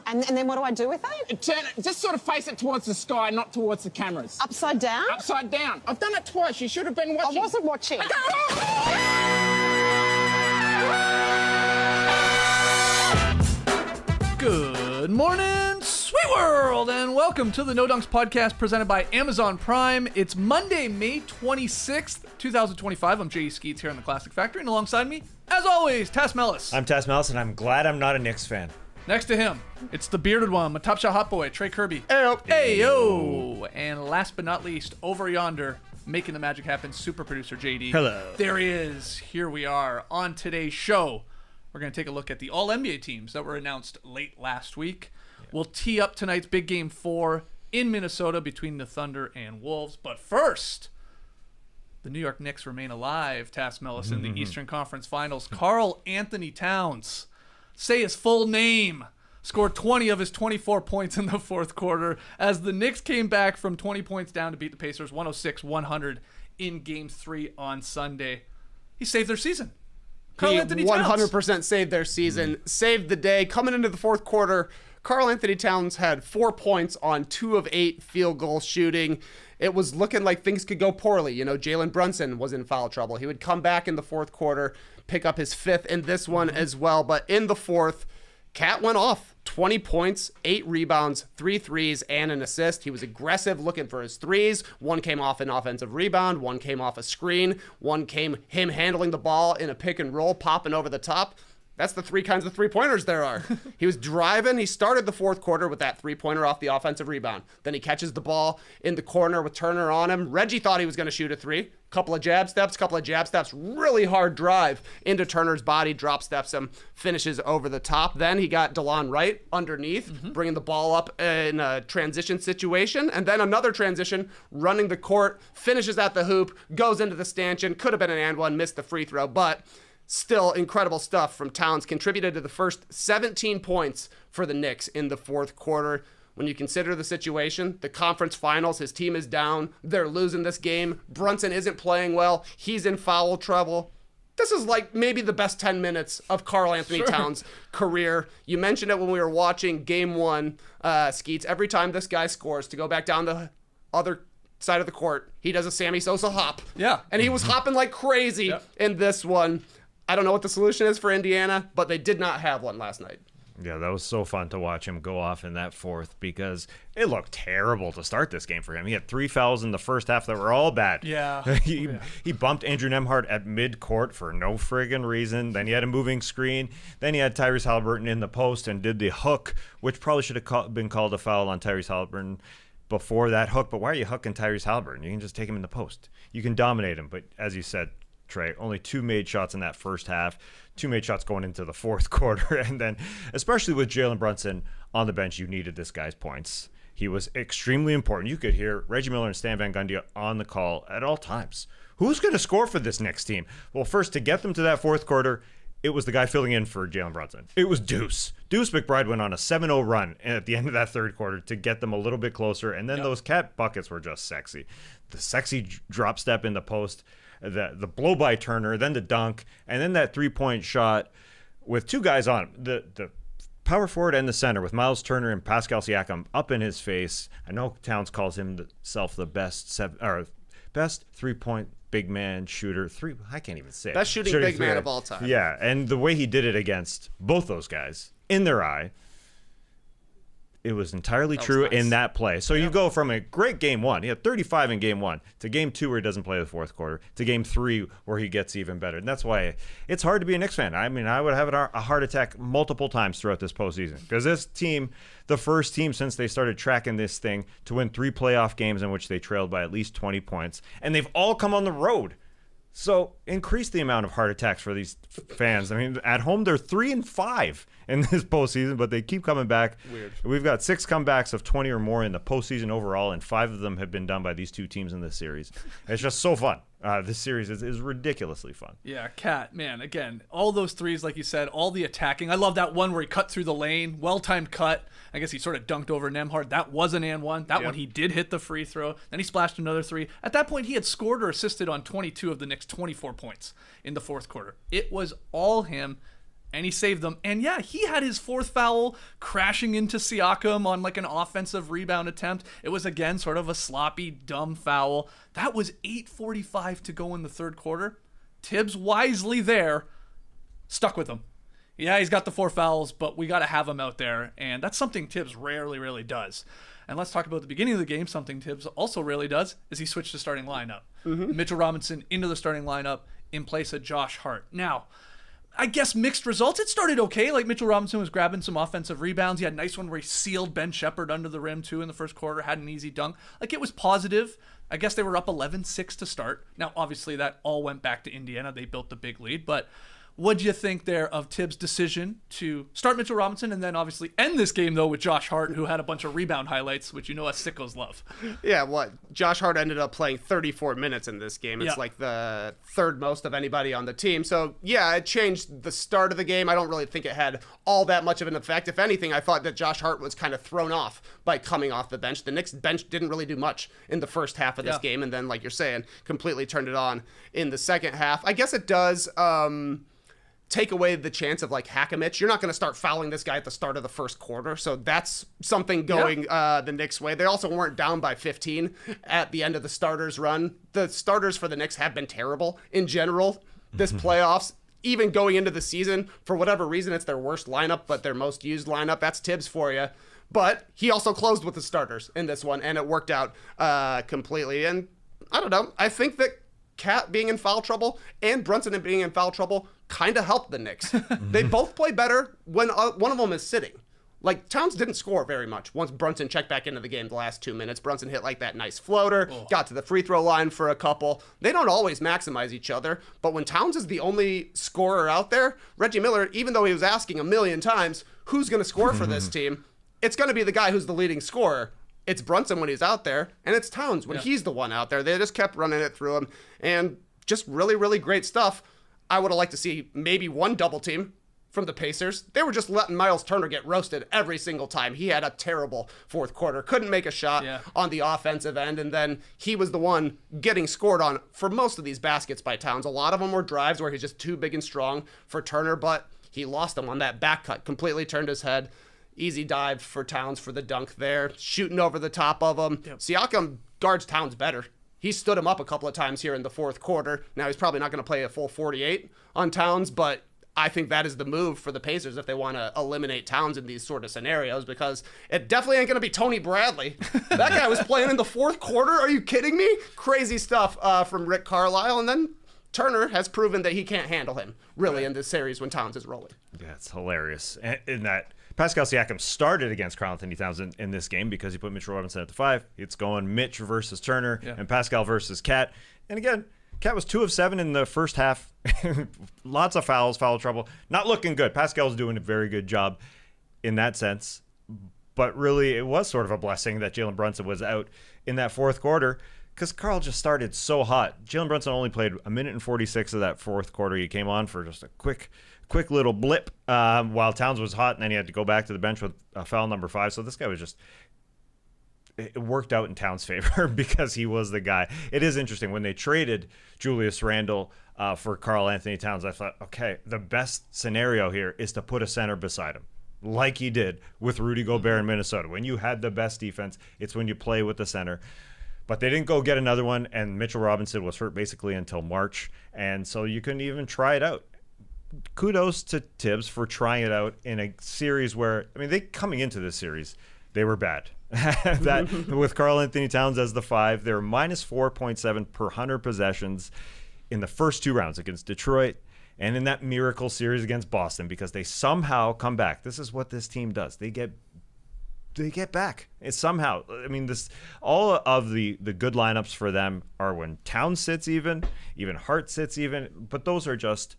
And then what do I do with it? Turn it, just sort of face it towards the sky, not towards the cameras. Upside down? Upside down. I've done it twice. You should have been watching. I wasn't watching. Good morning, sweet world, and welcome to the No Dunks podcast presented by Amazon Prime. It's Monday, May 26th, 2025. I'm Jay Skeets here in the Classic Factory, and alongside me, as always, Tass Mellis. I'm Tass Mellis, and I'm glad I'm not a Knicks fan. Next to him, it's the bearded one, my Top Shot Hot Boy, Trey Kirby. Ayo. Ayo. And last but not least, over yonder, making the magic happen, super producer JD. Hello. There he is. Here we are on today's show. We're going to take a look at the All-NBA teams that were announced late last week. Yeah. We'll tee up tonight's big game 4 in Minnesota between the Thunder and Wolves. But first, the New York Knicks remain alive, Tass Mellis, in the Eastern Conference Finals. Karl-Anthony Towns, say his full name, scored 20 of his 24 points in the fourth quarter as the Knicks came back from 20 points down to beat the Pacers 106-100 in Game 3 on Sunday. He saved their season. Karl-Anthony 100% saved their season, saved the day. Coming into the fourth quarter, Karl-Anthony Towns had 4 points on 2 of 8 field goal shooting. It was looking like things could go poorly. You know, Jalen Brunson was in foul trouble. He would come back in the fourth quarter, pick up his 5th in this one as well. But in the fourth, Cat went off. 20 points, 8 rebounds, 3 threes, and an assist. He was aggressive looking for his threes. One came off an offensive rebound. One came off a screen. One came him handling the ball in a pick and roll, popping over the top. That's the 3 kinds of three-pointers there are. He was driving. He started the fourth quarter with that three-pointer off the offensive rebound. Then he catches the ball in the corner with Turner on him. Reggie thought he was going to shoot a 3. Couple of jab steps, really hard drive into Turner's body, drop steps him, finishes over the top. Then he got DeLon Wright underneath, bringing the ball up in a transition situation. And then another transition, running the court, finishes at the hoop, goes into the stanchion. Could have been an and one, missed the free throw, but still incredible stuff from Towns. Contributed to the first 17 points for the Knicks in the fourth quarter. When you consider the situation, the conference finals, his team is down. They're losing this game. Brunson isn't playing well. He's in foul trouble. This is like maybe the best 10 minutes of Karl-Anthony Towns' career. You mentioned it when we were watching game 1, Skeets. Every time this guy scores, to go back down the other side of the court, he does a Sammy Sosa hop. Yeah. And he was hopping like crazy in this one. I don't know what the solution is for Indiana, but they did not have one last night. Yeah, that was so fun to watch him go off in that fourth because it looked terrible to start this game for him. He had 3 fouls in the first half that were all bad. Yeah. He bumped Andrew Nembhard at mid-court for no friggin' reason. Then he had a moving screen. Then he had Tyrese Haliburton in the post and did the hook, which probably should have been called a foul on Tyrese Haliburton before that hook. But why are you hooking Tyrese Haliburton? You can just take him in the post. You can dominate him. But as you said, Trey, only 2 made shots in that first half, 2 made shots going into the fourth quarter. And then, especially with Jalen Brunson on the bench, you needed this guy's points. He was extremely important. You could hear Reggie Miller and Stan Van Gundy on the call at all times. Who's going to score for this next team? Well, first, to get them to that fourth quarter, it was the guy filling in for Jalen Brunson. It was Deuce. Deuce McBride went on a 7-0 run at the end of that third quarter to get them a little bit closer. And then those Cat buckets were just sexy. The sexy drop step in the post, the blow by Turner, then the dunk, and then that 3-point shot with 2 guys on him. The power forward and the center with Miles Turner and Pascal Siakam up in his face. I know Towns calls himself the best 3-point big man shooter. I can't even say it. Best shooting big man of all time. Yeah, and the way he did it against both those guys in their eye, it was entirely true in that play. So you go from a great game 1, he had 35 in game 1, to game 2 where he doesn't play the fourth quarter, to game 3 where he gets even better. And that's why it's hard to be a Knicks fan. I mean, I would have a heart attack multiple times throughout this postseason because this team, the first team since they started tracking this thing to win 3 playoff games in which they trailed by at least 20 points, and they've all come on the road. So increase the amount of heart attacks for these fans. I mean, at home they're 3-5 in this postseason, but they keep coming back. Weird. We've got 6 comebacks of 20 or more in the postseason overall, and 5 of them have been done by these 2 teams in this series. It's just so fun. This series is ridiculously fun. Yeah, Cat, man, again, all those threes, like you said, all the attacking. I love that one where he cut through the lane, well-timed cut. I guess he sort of dunked over Nembhard. That was an and one. That one he did hit the free throw. Then he splashed another 3. At that point, he had scored or assisted on 22 of the Knicks' 24 points in the fourth quarter. It was all him. and he saved them. And yeah, he had his fourth foul crashing into Siakam on like an offensive rebound attempt. It was again sort of a sloppy, dumb foul. That was 8:45 to go in the third quarter. Thibs wisely there stuck with him. Yeah, he's got the 4 fouls, but we got to have him out there. And that's something Thibs rarely, really does. And let's talk about the beginning of the game. Something Thibs also rarely does is he switched to starting lineup. Mitchell Robinson into the starting lineup in place of Josh Hart. Now, I guess mixed results. It started okay. Like Mitchell Robinson was grabbing some offensive rebounds. He had a nice one where he sealed Ben Shepherd under the rim too in the first quarter, had an easy dunk. Like it was positive. I guess they were up 11-6 to start. Now, obviously that all went back to Indiana. They built the big lead, but what do you think there of Thibs' decision to start Mitchell Robinson and then obviously end this game, though, with Josh Hart, who had a bunch of rebound highlights, which you know us sickos love? Yeah, Josh Hart ended up playing 34 minutes in this game. It's like the third most of anybody on the team. So, yeah, it changed the start of the game. I don't really think it had all that much of an effect. If anything, I thought that Josh Hart was kind of thrown off by coming off the bench. The Knicks bench didn't really do much in the first half of this game, and then, like you're saying, completely turned it on in the second half. I guess it does take away the chance of like Hakamich. You're not going to start fouling this guy at the start of the first quarter. So that's something going the Knicks way. They also weren't down by 15 at the end of the starters run. The starters for the Knicks have been terrible in general this playoffs. Even going into the season, for whatever reason, it's their worst lineup, but their most used lineup. That's Thibs for you. But he also closed with the starters in this one, and it worked out completely. And I don't know. I think that Cat being in foul trouble and Brunson being in foul trouble kind of helped the Knicks. They both play better when one of them is sitting. Like, Towns didn't score very much once Brunson checked back into the game the last 2 minutes. Brunson hit like that nice floater, got to the free throw line for a couple. They don't always maximize each other, but when Towns is the only scorer out there, Reggie Miller, even though he was asking a million times, who's going to score for this team? It's going to be the guy who's the leading scorer. It's Brunson when he's out there, and it's Towns when he's the one out there. They just kept running it through him, and just really, really great stuff. I would have liked to see maybe one double team from the Pacers. They were just letting Miles Turner get roasted every single time. He had a terrible fourth quarter. Couldn't make a shot on the offensive end, and then he was the one getting scored on for most of these baskets by Towns. A lot of them were drives where he's just too big and strong for Turner, but he lost them on that back cut. Completely turned his head. Easy dive for Towns for the dunk there. Shooting over the top of him. Siakam guards Towns better. He stood him up a couple of times here in the fourth quarter. Now, he's probably not going to play a full 48 on Towns, but I think that is the move for the Pacers if they want to eliminate Towns in these sort of scenarios, because it definitely ain't going to be Tony Bradley. That guy was playing in the fourth quarter. Are you kidding me? Crazy stuff from Rick Carlisle. And then Turner has proven that he can't handle him, really, in this series when Towns is rolling. Yeah, it's hilarious. In that Pascal Siakam started against Karl-Anthony Towns in this game because he put Mitchell Robinson at the 5. It's going Mitch versus Turner and Pascal versus Cat. And again, Cat was 2 of 7 in the first half. Lots of fouls, foul trouble. Not looking good. Pascal's doing a very good job in that sense. But really, it was sort of a blessing that Jalen Brunson was out in that fourth quarter because Karl just started so hot. Jalen Brunson only played 1 minute and 46 of that fourth quarter. He came on for just a quick little blip while Towns was hot, and then he had to go back to the bench with foul number 5. So this guy was just, it worked out in Towns' favor because he was the guy. It is interesting. When they traded Julius Randle for Karl-Anthony Towns, I thought, okay, the best scenario here is to put a center beside him, like he did with Rudy Gobert in Minnesota. When you had the best defense, it's when you play with the center. But they didn't go get another one, and Mitchell Robinson was hurt basically until March, and so you couldn't even try it out. Kudos to Thibs for trying it out in a series where, I mean, they coming into this series, they were bad. That with Karl-Anthony Towns as the 5, they were minus 4.7 per 100 possessions in the first 2 rounds against Detroit and in that miracle series against Boston because they somehow come back. This is what this team does. They get back. It's somehow. I mean, this all of the good lineups for them are when Towns sits even Hart sits even, but those are just.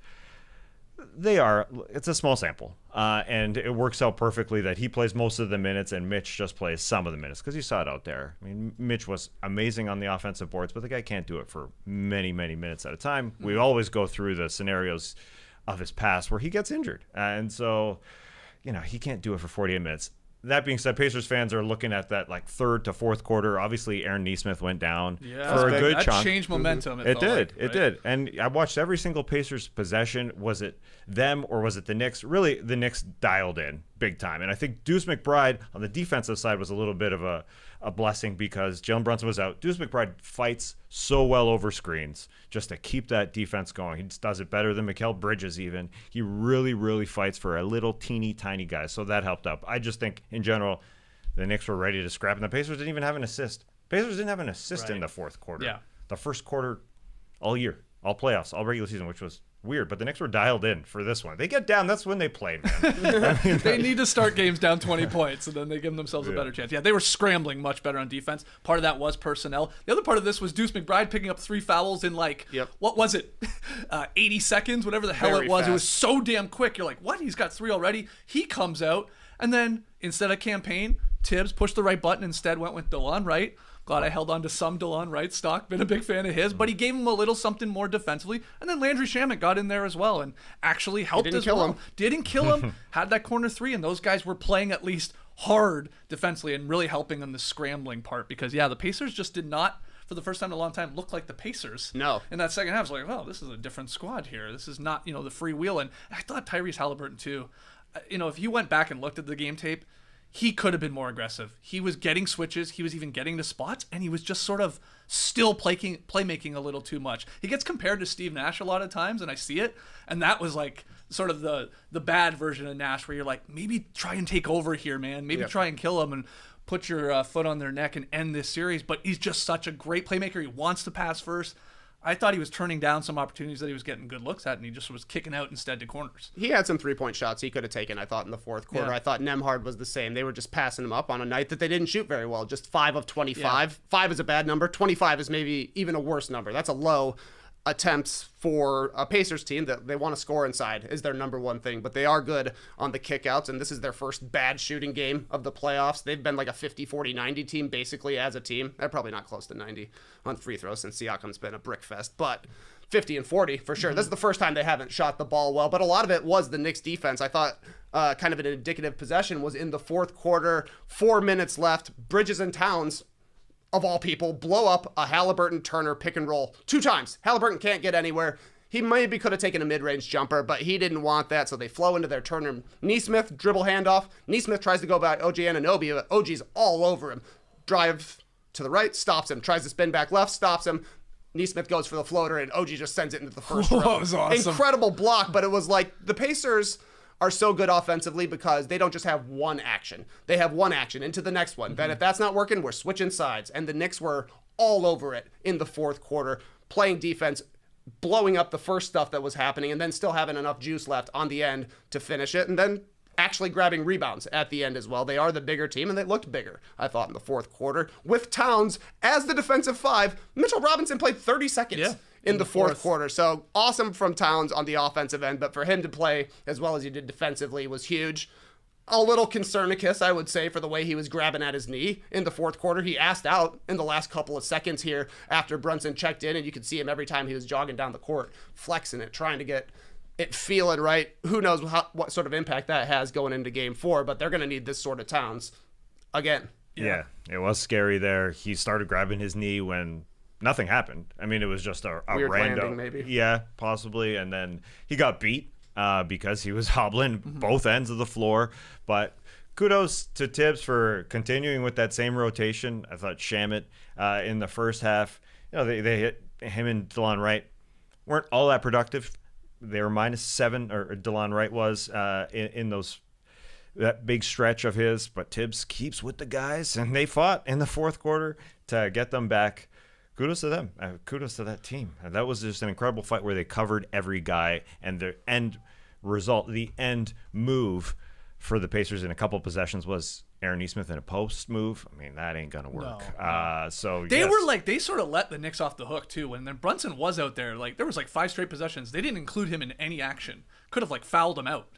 It's a small sample, and it works out perfectly that he plays most of the minutes and Mitch just plays some of the minutes because you saw it out there. I mean, Mitch was amazing on the offensive boards, but the guy can't do it for many, many minutes at a time. We always go through the scenarios of his past where he gets injured, and so, he can't do it for 48 minutes. that being said, Pacers fans are looking at that like third to fourth quarter. Obviously, Aaron Nesmith went down for a good that chunk. Changed momentum. It did. And I watched every single Pacers possession. Was it them or was it the Knicks? Really, the Knicks dialed in big time. And I think Deuce McBride on the defensive side was a little bit of a blessing because Jalen Brunson was out. Deuce McBride fights so well over screens just to keep that defense going. He does it better than Mikal Bridges even. He really, really fights for a little teeny tiny guy. So that helped up. I just think in general, the Knicks were ready to scrap, and the Pacers didn't even have an assist. Pacers didn't have an assist in the fourth quarter. Yeah. The first quarter all year, all playoffs, all regular season, which was weird, but the Knicks were dialed in for this one. They get down, that's when they played, man. They need to start games down 20 points, and then they give themselves a better chance. Yeah, they were scrambling much better on defense. Part of that was personnel. The other part of this was Deuce McBride picking up 3 fouls in what was it, 80 seconds, whatever the hell Very it was. fast. It was so damn quick. You're like, what? He's got 3 already? He comes out, and then instead of campaign, Thibs pushed the right button, instead went with DeLon Wright. Glad I held on to some DeLon Wright stock. Been a big fan of his, but he gave him a little something more defensively. And then Landry Shamet got in there as well and actually helped didn't as kill well. him. Didn't kill him. Had that corner 3, and those guys were playing at least hard defensively and really helping on the scrambling part because, the Pacers just did not, for the first time in a long time, look like the Pacers. No. In that second half, it's like, oh, this is a different squad here. This is not, the freewheel. And I thought Tyrese Halliburton, too. If you went back and looked at the game tape, he could have been more aggressive. He was getting switches. He was even getting to spots, and he was just sort of still playmaking a little too much. He gets compared to Steve Nash a lot of times, and I see it. And that was like sort of the bad version of Nash, where you're like, maybe try and take over here, man. Maybe try and kill him and put your foot on their neck and end this series. But he's just such a great playmaker. He wants to pass first. I thought he was turning down some opportunities that he was getting good looks at, and he just was kicking out instead to corners. He had some 3-point shots he could have taken, I thought, in the fourth quarter. Yeah. I thought Nembhard was the same. They were just passing him up on a night that they didn't shoot very well. Just 5 of 25. Yeah. 5 is a bad number. 25 is maybe even a worse number. That's a low attempts for a Pacers team that they want to score inside is their number one thing, but they are good on the kickouts, and this is their first bad shooting game of the playoffs. They've been like a 50, 40, 90 team basically as a team. They're probably not close to 90 on free throws since Siakam's been a brick fest, but 50 and 40 for sure. This is the first time they haven't shot the ball well, but a lot of it was the Knicks defense. I thought kind of an indicative possession was in the fourth quarter, 4 minutes left. Bridges and Towns, of all people, blow up a Halliburton-Turner pick and roll 2 times. Halliburton can't get anywhere. He maybe could have taken a mid-range jumper, but he didn't want that, so they flow into their Turner. Nesmith, dribble handoff. Nesmith tries to go by OG Anunoby, but OG's all over him. Drive to the right, stops him. Tries to spin back left, stops him. Nesmith goes for the floater, and OG just sends it into the first row. That was awesome. Incredible block, but it was like the Pacers are so good offensively because they don't just have one action. They have one action into the next one. Then if that's not working, we're switching sides. And the Knicks were all over it in the fourth quarter, playing defense, blowing up the first stuff that was happening, and then still having enough juice left on the end to finish it. And then actually grabbing rebounds at the end as well. They are the bigger team, and they looked bigger, I thought, in the fourth quarter. With Towns as the defensive 5, Mitchell Robinson played 30 seconds in the fourth quarter. So awesome from Towns on the offensive end, but for him to play as well as he did defensively was huge. A little concernicus, I would say, for the way he was grabbing at his knee in the fourth quarter. He asked out in the last couple of seconds here after Brunson checked in, and you could see him every time he was jogging down the court, flexing it, trying to get it feeling right. Who knows what sort of impact that has going into game 4, but they're going to need this sort of Towns again. Yeah, it was scary there. He started grabbing his knee when nothing happened. I mean, it was just a Weird random, landing, maybe. Yeah, possibly. And then he got beat because he was hobbling both ends of the floor. But kudos to Thibs for continuing with that same rotation. I thought Shamet in the first half, they hit him and DeLon Wright weren't all that productive. They were -7, or DeLon Wright was in that big stretch of his. But Thibs keeps with the guys, and they fought in the fourth quarter to get them back. Kudos to them. Kudos to that team. That was just an incredible fight where they covered every guy, and the end result, the end move for the Pacers in a couple of possessions was Aaron Nesmith in a post move. I mean, that ain't gonna work. So They were like, they sort of let the Knicks off the hook too. When then Brunson was out there, like there was like 5 straight possessions. They didn't include him in any action. Could have like fouled him out,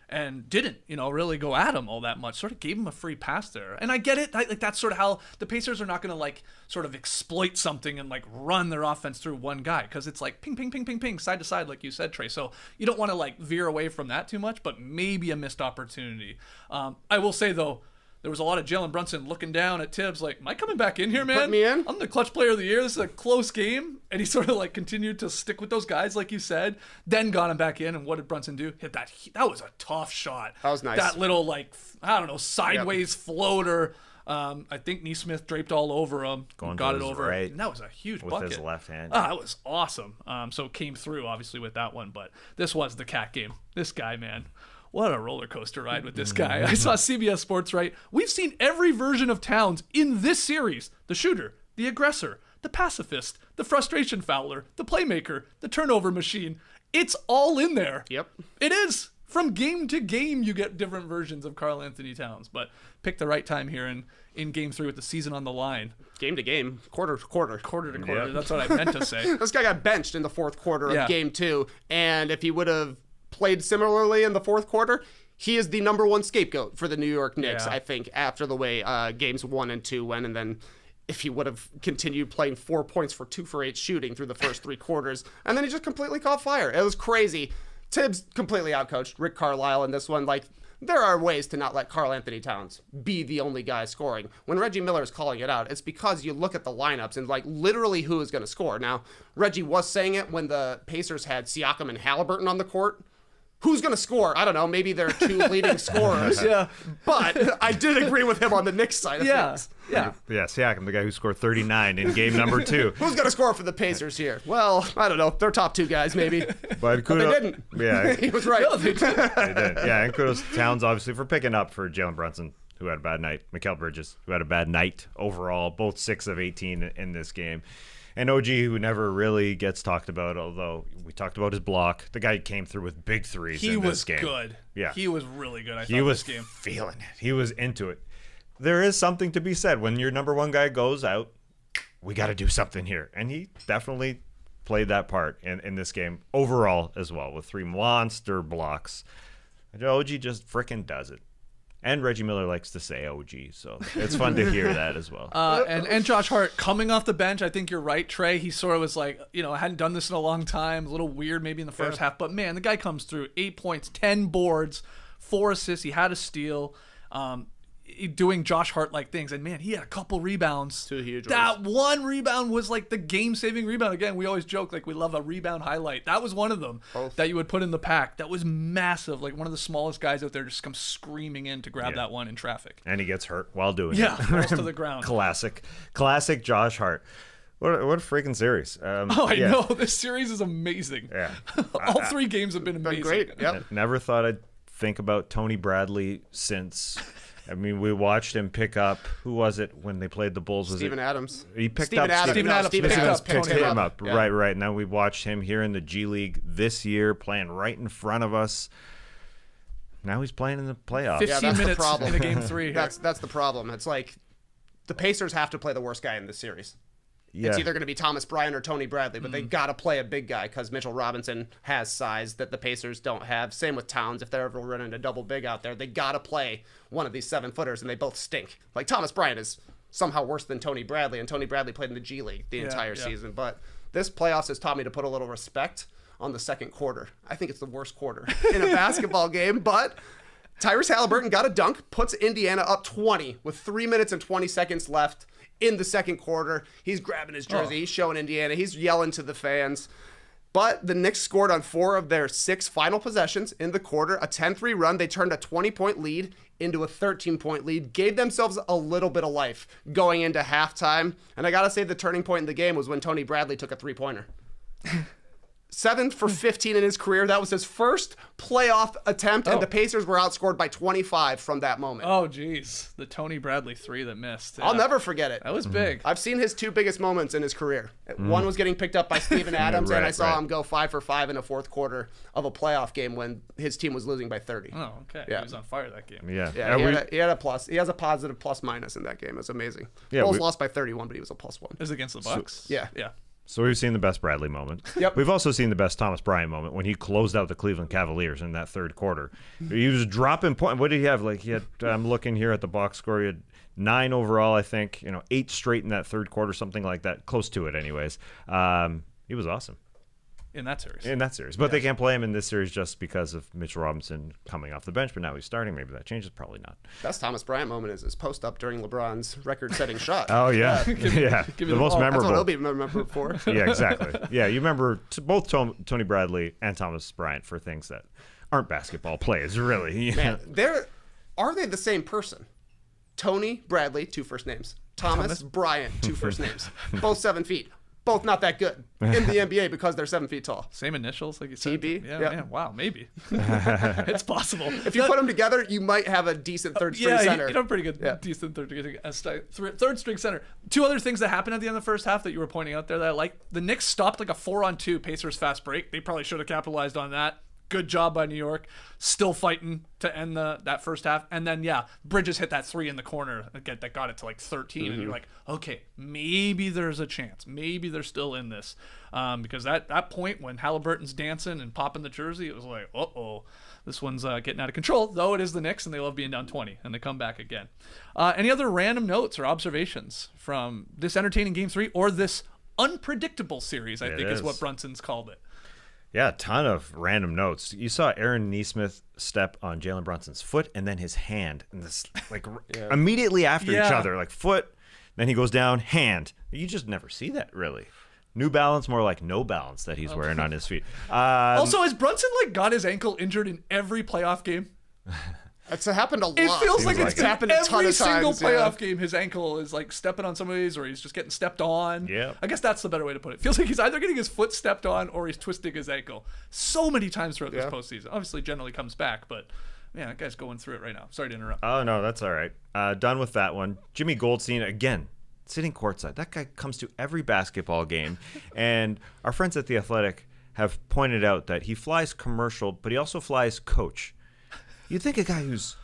and didn't, really go at him all that much. Sort of gave him a free pass there. And I get it. Like that's sort of how the Pacers are not going to like sort of exploit something and like run their offense through one guy, because it's like ping, ping, ping, ping, ping, side to side, like you said, Trey. So you don't want to like veer away from that too much, but maybe a missed opportunity. I will say though, there was a lot of Jalen Brunson looking down at Thibs like, am I coming back in here, man? Put me in? I'm the clutch player of the year. This is a close game. And he sort of like continued to stick with those guys, like you said, then got him back in. And what did Brunson do? Hit that. That was a tough shot. That was nice. That little, like, I don't know, sideways floater. I think Nesmith draped all over him, got it over, right, and that was a huge with bucket. his left hand. That was awesome. So it came through obviously with that one, but this was the cat game. This guy, man, what a roller coaster ride with this guy. I saw CBS Sports, right? We've seen every version of Towns in this series: the shooter, the aggressor, the pacifist, the frustration fouler, the playmaker, the turnover machine. It's all in there. Yep. It is. From game to game, you get different versions of Karl-Anthony Towns, but pick the right time here in game 3 with the season on the line. Game to game, quarter to quarter. Quarter to quarter. Yep. That's what I meant to say. This guy got benched in the fourth quarter Yeah. of game 2, and if he would have played similarly in the fourth quarter, he is the number 1 scapegoat for the New York Knicks, Yeah. I think, after the way games 1 and 2 went, and then if he would have continued playing 4 points for 2 for 8 shooting through the first 3 quarters, and then he just completely caught fire. It was crazy. Thibs completely outcoached Rick Carlisle in this one. Like, there are ways to not let Karl-Anthony Towns be the only guy scoring. When Reggie Miller is calling it out, it's because you look at the lineups and, like, literally who is going to score. Now, Reggie was saying it when the Pacers had Siakam and Halliburton on the court. Who's going to score? I don't know. Maybe they're 2 leading scorers. Yeah. But I did agree with him on the Knicks side of things. Yeah. Yeah, Siakam, the guy who scored 39 in game number 2. Who's going to score for the Pacers here? Well, I don't know. Their top 2 guys, maybe. But But they didn't. Yeah, He was right. they did. Yeah, and kudos to Towns, obviously, for picking up for Jalen Brunson, who had a bad night. Mikal Bridges, who had a bad night overall, both 6 of 18 in this game. And OG, who never really gets talked about, although we talked about his block. The guy came through with big threes He in this was game. good. Yeah. He was really good, I thought, He was this game. feeling it. He was into it. There is something to be said. When your number 1 guy goes out, we got to do something here. And he definitely played that part in this game overall as well, with 3 monster blocks. OG just freaking does it. And Reggie Miller likes to say OG, so it's fun to hear that as well. And Josh Hart coming off the bench, I think you're right, Trey. He sort of was like, I hadn't done this in a long time, a little weird maybe in the first half, but man, the guy comes through, 8 points, 10 boards, 4 assists. He had a steal, doing Josh Hart-like things, and man, he had a couple rebounds. 2 huge That ones. one rebound was like the game-saving rebound. Again, we always joke like we love a rebound highlight. That was one of them that you would put in the pack. That was massive. Like one of the smallest guys out there just comes screaming in to grab that one in traffic. And he gets hurt while doing it. Yeah, falls to the ground. Classic Josh Hart. What a freaking series. I know. This series is amazing. Yeah. All 3 games have been amazing. Great. Yep. Never thought I'd think about Tony Bradley since. I mean, we watched him pick up. Who was it when they played the Bulls? Was Steven it Adams. He picked Steven up Adams. Steven No, Adams Steven picked Adams up picked him up. Yeah. Right. And now we watched him here in the G League this year, playing right in front of us. Now he's playing in the playoffs. 15 that's the minutes problem. in a game 3 here. That's the problem. It's like the Pacers have to play the worst guy in this series. Yeah. It's either going to be Thomas Bryant or Tony Bradley, but they got to play a big guy because Mitchell Robinson has size that the Pacers don't have. Same with Towns. If they're ever running a double big out there, they got to play one of these 7-footers, and they both stink. Like Thomas Bryant is somehow worse than Tony Bradley, and Tony Bradley played in the G League the entire season. But this playoffs has taught me to put a little respect on the second quarter. I think it's the worst quarter in a basketball game, but Tyrese Halliburton got a dunk, puts Indiana up 20 with 3 minutes and 20 seconds left in the second quarter. He's grabbing his jersey. He's showing Indiana. He's yelling to the fans. But the Knicks scored on 4 of their 6 final possessions in the quarter, a 10-3 run. They turned a 20-point lead into a 13-point lead, gave themselves a little bit of life going into halftime. And I got to say the turning point in the game was when Tony Bradley took a three-pointer. 7 for 15 in his career. That was his first playoff attempt, and the Pacers were outscored by 25 from that moment. Oh, geez. The Tony Bradley 3 that missed. I'll never forget it. That was big. I've seen his 2 biggest moments in his career. One was getting picked up by Steven Adams, and I saw him go 5 for 5 in a fourth quarter of a playoff game when his team was losing by 30. Oh, okay. Yeah. He was on fire that game. Yeah. He had a plus. He has a positive plus minus in that game. It's amazing. Yeah, Bulls lost by 31, but he was a +1. It was against the Bucks. Yeah. Yeah. So we've seen the best Bradley moment. Yep. We've also seen the best Thomas Bryant moment when he closed out the Cleveland Cavaliers in that third quarter. He was dropping points. What did he have? Like he had. I'm looking here at the box score. He had 9 overall, I think. 8 straight in that third quarter, something like that. Close to it, anyways. He was awesome. in that series. But they can't play him in this series just because of Mitchell Robinson coming off the bench, but now he's starting. Maybe that changes. Probably not. Best Thomas Bryant moment is his post up during LeBron's record-setting shot. Oh, yeah. The most memorable. That's what he'll be remembered for. Yeah, exactly. Yeah, you remember both Tony Bradley and Thomas Bryant for things that aren't basketball plays, really. Man, are they the same person? Tony Bradley, 2 first names. Thomas Bryant, 2 first names. Both 7 feet. Both not that good in the NBA because they're 7 feet tall. Same initials, like you said. TB? Yeah, Yep. man. Wow, maybe. It's possible. If you put them together, you might have a decent third string center. You know, pretty good, decent third string center. 2 other things that happened at the end of the first half that you were pointing out there that I like. The Knicks stopped like a 4-on-2 Pacers fast break. They probably should have capitalized on that. Good job by New York. Still fighting to end that first half. And then, Bridges hit that 3 in the corner that got it to like 13. And you're like, okay, maybe there's a chance. Maybe they're still in this. Because that point when Halliburton's dancing and popping the jersey, it was like, uh-oh, this one's getting out of control. Though it is the Knicks, and they love being down 20. And they come back again. Any other random notes or observations from this entertaining Game 3 or this unpredictable series, I think is what Brunson's called it. Yeah, a ton of random notes. You saw Aaron Nesmith step on Jalen Brunson's foot and then his hand, and this immediately after each other, like foot. Then he goes down, hand. You just never see that really. New Balance, more like no balance that he's wearing on his feet. Also, has Brunson got his ankle injured in every playoff game? It's happened a lot. It feels like it's happened a ton every of single times, playoff game. His ankle is like stepping on somebody's, or he's just getting stepped on. Yeah, I guess that's the better way to put it. Feels like he's either getting his foot stepped on or he's twisting his ankle. So many times throughout this postseason. Obviously, generally comes back, but man, that guy's going through it right now. Sorry to interrupt. Oh no, that's all right. Done with that one. Jimmy Goldstein again, sitting courtside. That guy comes to every basketball game, and our friends at The Athletic have pointed out that he flies commercial, but he also flies coach. You'd think a guy who's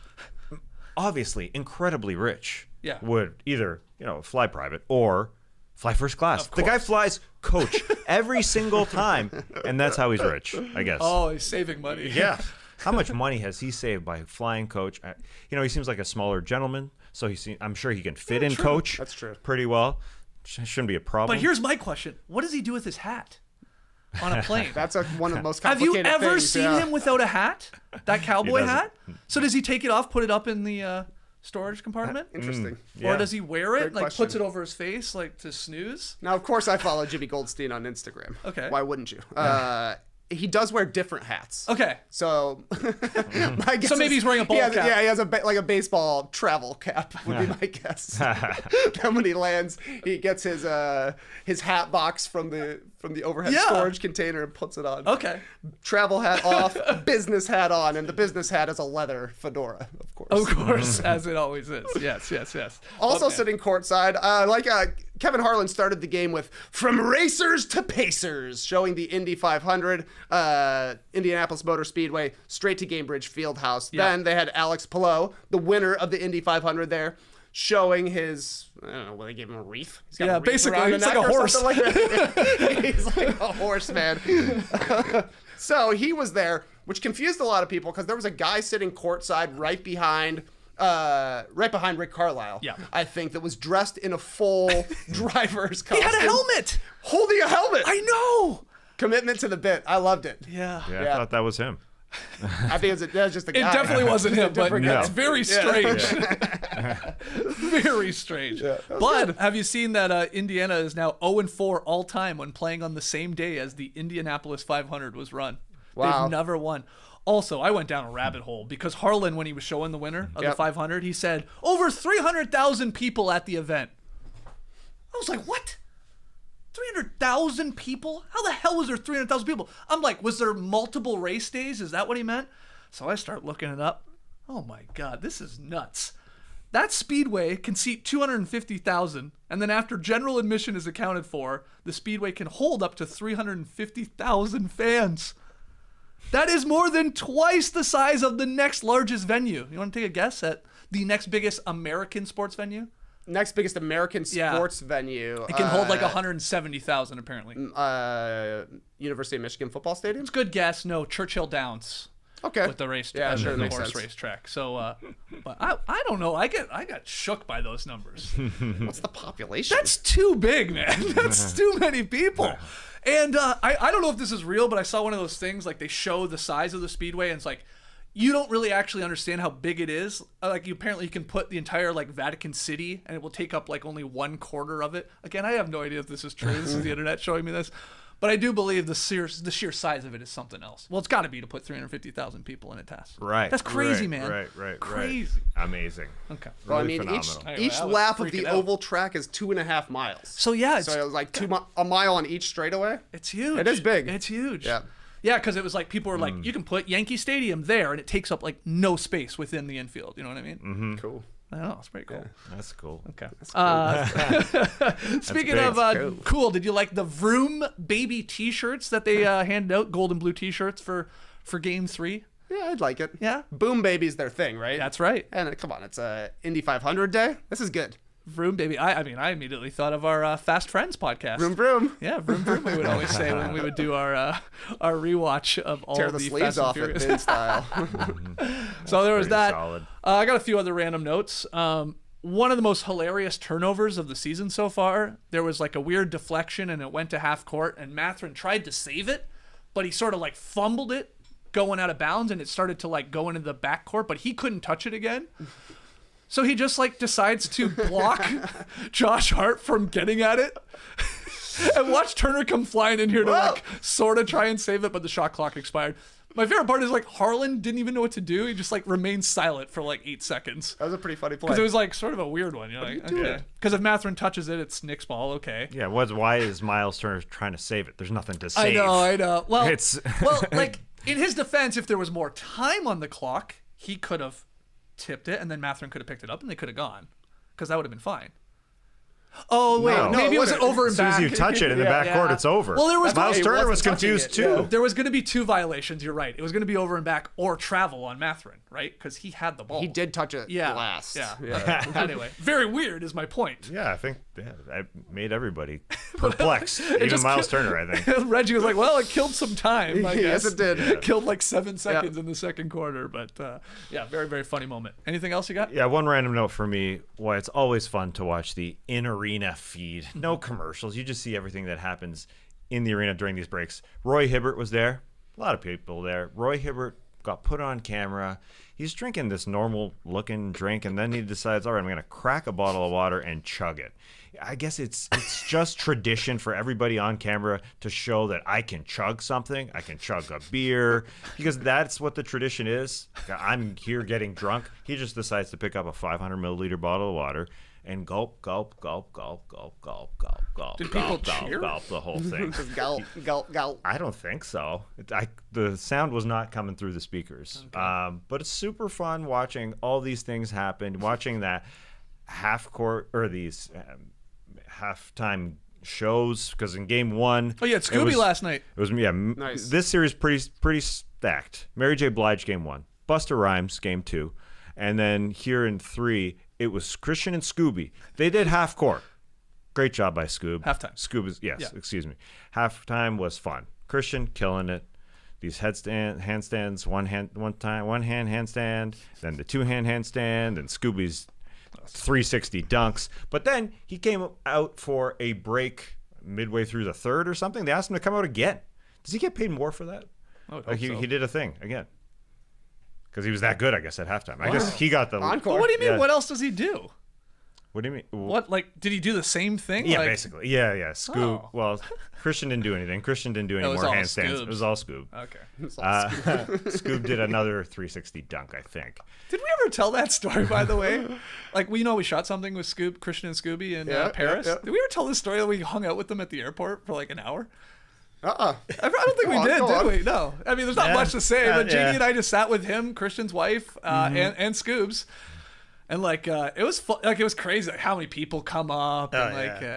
obviously incredibly rich would either fly private or fly first class. The guy flies coach every single time, and that's how he's rich, I guess. Oh, he's saving money. Yeah. How much money has he saved by flying coach? He seems like a smaller gentleman, so I'm sure he can fit in coach. That's true. Pretty well. Shouldn't be a problem. But here's my question: what does he do with his hat on a plane? That's one of the most Have you complicated ever things, seen him without a hat? That cowboy hat? So does he take it off, put it up in the storage compartment? Interesting. Or does he wear it, Great puts question. it over his face, to snooze? Now, of course, I follow Jimmy Goldstein on Instagram. Okay. Why wouldn't you? He does wear different hats. Okay. So, my guess So maybe he's wearing a ball cap. Yeah, he has a baseball travel cap. Would be my guess. Then when he lands, he gets his hat box from the overhead storage container and puts it on. Okay. Travel hat off, business hat on, and the business hat is a leather fedora, of course. Of course, as it always is. Yes. Also sitting courtside, Kevin Harlan started the game with "From Racers to Pacers," showing the Indy 500, Indianapolis Motor Speedway, straight to Gainbridge Fieldhouse. Yeah. Then they had Alex Palou, the winner of the Indy 500 there, showing his, I don't know, will they give him a wreath? He's got a wreath basically, around he's the like neck a or horse. something like that. He's like a horse, man. So he was there, which confused a lot of people because there was a guy sitting courtside right behind Rick Carlisle. Yeah. I think that was dressed in a full driver's costume. He had a helmet. Holding a helmet. I know. Commitment to the bit. I loved it. Yeah. I thought that was him. I think that was just a guy. It definitely wasn't him, but different guy. it's very strange. Very strange. But have you seen that Indiana is now 0-4 all time when playing on the same day as the Indianapolis 500 was run? Wow. They've never won. Also, I went down a rabbit hole because Harlan, when he was showing the winner of the 500, he said over 300,000 people at the event. I was like, what? 300,000 people? How the hell was there 300,000 people? I'm like, was there multiple race days? Is that what he meant? So I start looking it up. Oh my God, this is nuts. That speedway can seat 250,000, and then after general admission is accounted for, the speedway can hold up to 350,000 fans. That is more than twice the size of the next largest venue. You want to take a guess at the next biggest American sports venue? Next biggest American sports venue. It can hold like 170,000 apparently. University of Michigan football stadium? It's a good guess. No, Churchill Downs. Okay. with the race, Yeah, sure, the makes horse sense. racetrack. So, but I don't know. I got shook by those numbers. What's the population? That's too big, man. That's too many people. And I don't know if this is real, but I saw one of those things like they show the size of the speedway, and it's like you don't really actually understand how big it is. Like apparently you can put the entire like Vatican City, and it will take up like only 1/4 of it. Again, I have no idea if this is true. This is the internet showing me this. But I do believe the sheer size of it is something else. Well, it's got to be to put 350,000 people in a test. Right. That's crazy, right, man. Right. Crazy. Amazing. Okay. Well, I Really mean, phenomenal. Anyway, each I was lap of freaking the out. oval track is 2.5 miles. So yeah, it's So it was like a mile on each straightaway. It's huge. It is big. It's huge. Yeah. Yeah, because it was like people were like, you can put Yankee Stadium there, and it takes up like no space within the infield. You know what I mean? Cool. I don't know. It's pretty cool. That's cool. Okay. That's Speaking big. of That's cool, did you like the Vroom baby T-shirts that they handed out? Gold and blue T-shirts for Game 3. Yeah, I'd like it. Yeah? Boom Baby's their thing, right? That's right. And come on, it's a Indy 500 day. This is good. Vroom baby. I mean, I immediately thought of our Fast Friends podcast. Vroom vroom. Yeah, vroom vroom. We would always say when we would do our rewatch of all Tear the the sleeves Fast and off at Furious. Vin style. So there was Pretty that. solid. I got a few other random notes. One of the most hilarious turnovers of the season so far, there was like a weird deflection and it went to half court, and Mathurin tried to save it, but he sort of like fumbled it going out of bounds, and it started to like go into the back court, but he couldn't touch it again. So he just like decides to block Josh Hart from getting at it. And watch Turner come flying in here to like sort of try and save it, but the shot clock expired. My favorite part is like Harlan didn't even know what to do. He just like remained silent for like 8 seconds. That was a pretty funny play. Because it was like sort of a weird one. You're like, okay. Because if Mathurin touches it, it's Nick's ball. Okay. Yeah, why is Miles Turner trying to save it? There's nothing to save. I know. Well, It's- well, like in his defense, if there was more time on the clock, he could have tipped it, and then Mathurin could have picked it up, and they could have gone, because that would have been fine. Oh wait, No. maybe it wasn't over and As soon as back. you touch it in the Yeah, back court, yeah. it's over. Well, there was Miles it Turner wasn't was touching confused it, too. yeah. There was going to be 2 violations. You're right. It was going to be over and back or travel on Mathurin, right? Because he had the ball. he did touch it Yeah. last. Yeah. Anyway, very weird is my point. Yeah, I think I made everybody perplexed. Even just Miles ki- Turner, I think. Reggie was like, "Well, it killed some time. I Yes, guess it did. Killed like 7 seconds in the second quarter." But yeah, very very funny moment. Anything else you got? Yeah, one random note for me. Why it's always fun to watch the in-arena feed. No commercials. You just see everything that happens in the arena during these breaks. Roy Hibbert was there. A lot of people there. Roy Hibbert got put on camera. He's drinking this normal-looking drink, and then he decides, all right, I'm going to crack a bottle of water and chug it. I guess it's just tradition for everybody on camera to show that I can chug something. I can chug a beer, because that's what the tradition is. I'm here getting drunk. He just decides to pick up a 500-milliliter bottle of water and gulp, gulp, gulp, gulp, gulp, gulp, gulp, gulp. Did people gulp, cheer? Gulp, the whole thing. Just gulp, gulp, gulp. I don't think so. The sound was not coming through the speakers. But it's super fun watching all these things happen, watching that half court or these halftime shows. Because in game 1, Oh yeah, it's Scooby last night. it was Nice. This series pretty stacked. Mary J. Blige game 1, Busta Rhymes game 2, and then here in 3 it was Christian and Scooby. They did half court. Great job by Scoob. Halftime. Scoob is Yeah. excuse me. Halftime was fun. Christian killing it. These handstands, one hand handstand, then the 2-hand handstand, and Scooby's 360 dunks. But then he came out for a break midway through the third or something. They asked him to come out again. Does he get paid more for that? I would Like hope so. he did a thing again. Because he was that good, I guess, at halftime. I guess he got the Encore. Well, what do you mean? Yeah. What else does he do? What do you mean? What like did he do the same thing? Yeah, like, basically. Yeah. Scoob. Oh. Well, Christian didn't do anything. Christian didn't do any It was more all handstands. Scoobs. It was all Scoob. Okay. Scoob did another 360 dunk, I think. Did we ever tell that story, by the way? Like, we shot something with Christian and Scooby in Paris. yeah. Did we ever tell this story that we hung out with them at the airport for like an hour? Uh-uh. I don't think we did, go did on. we? No. I mean, there's not Yeah. much to say, but Yeah. JD and I just sat with him, Christian's wife, and Scoobs. And like it was it was crazy like how many people come up and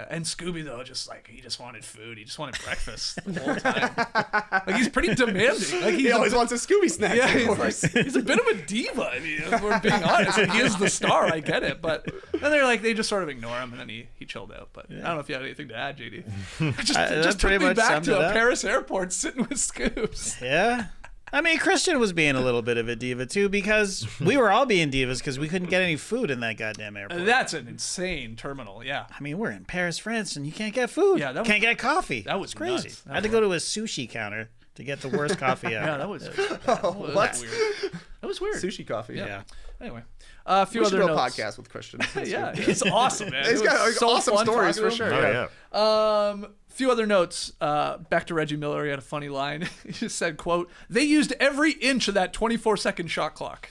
and Scooby though just like he just wanted food, he just wanted breakfast the whole time. Like he's pretty demanding. Like He always wants a Scooby snack. yeah, of course. he's a bit of a diva. I mean, if we're being honest, like, he is the star. I get it, but then they just sort of ignore him, and then he chilled out. But I don't know if you had anything to add, JD. Just that took pretty me much back summed to it a up. Paris airport sitting with Scoops. Yeah. I mean, Christian was being a little bit of a diva, too, because we were all being divas because we couldn't get any food in that goddamn airport. That's an insane terminal, yeah. I mean, we're in Paris, France, and you can't get food. Yeah, can't get coffee. That was crazy. nuts. I had to go to a sushi counter to get the worst coffee ever. Yeah, that was What? weird. That was weird. Sushi coffee. Yeah. Anyway, a few We should other do a notes. podcast with Christian. Yeah, it's awesome, man. He's It was got so awesome fun stories talking for to him. sure. Oh, yeah. Few other notes. Back to Reggie Miller. He had a funny line. He just said, quote, "They used every inch of that 24-second shot clock."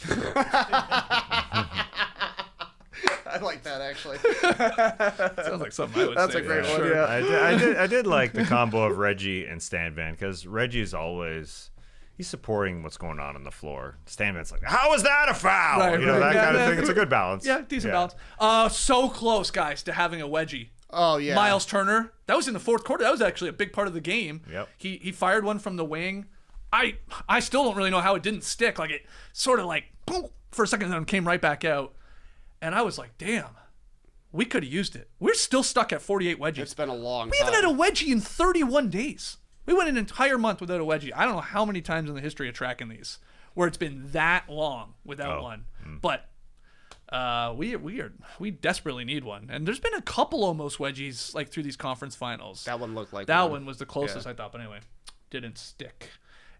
I like that, actually. Sounds like something I would That's say. a great for one, sure. yeah. I did like the combo of Reggie and Stan Van, because Reggie's always he's supporting what's going on the floor. Stan Van's like, how is that a foul? Right, you know, right. that Yeah, kind of yeah. thing. It's a good balance. Yeah, decent balance. So close, guys, to having a wedgie. Oh, yeah. Miles Turner. That was in the fourth quarter. That was actually a big part of the game. Yep. He fired one from the wing. I still don't really know how it didn't stick. Like, it sort of like boom, for a second, and then came right back out. And I was like, damn, we could have used it. We're still stuck at 48 wedgies. It's been a long We time. haven't had a wedgie in 31 days. We went an entire month without a wedgie. I don't know how many times in the history of tracking these where it's been that long without one. But we desperately need one. And there's been a couple almost wedgies like through these conference finals. That one looked like That one. one was the closest I thought. But anyway, didn't stick.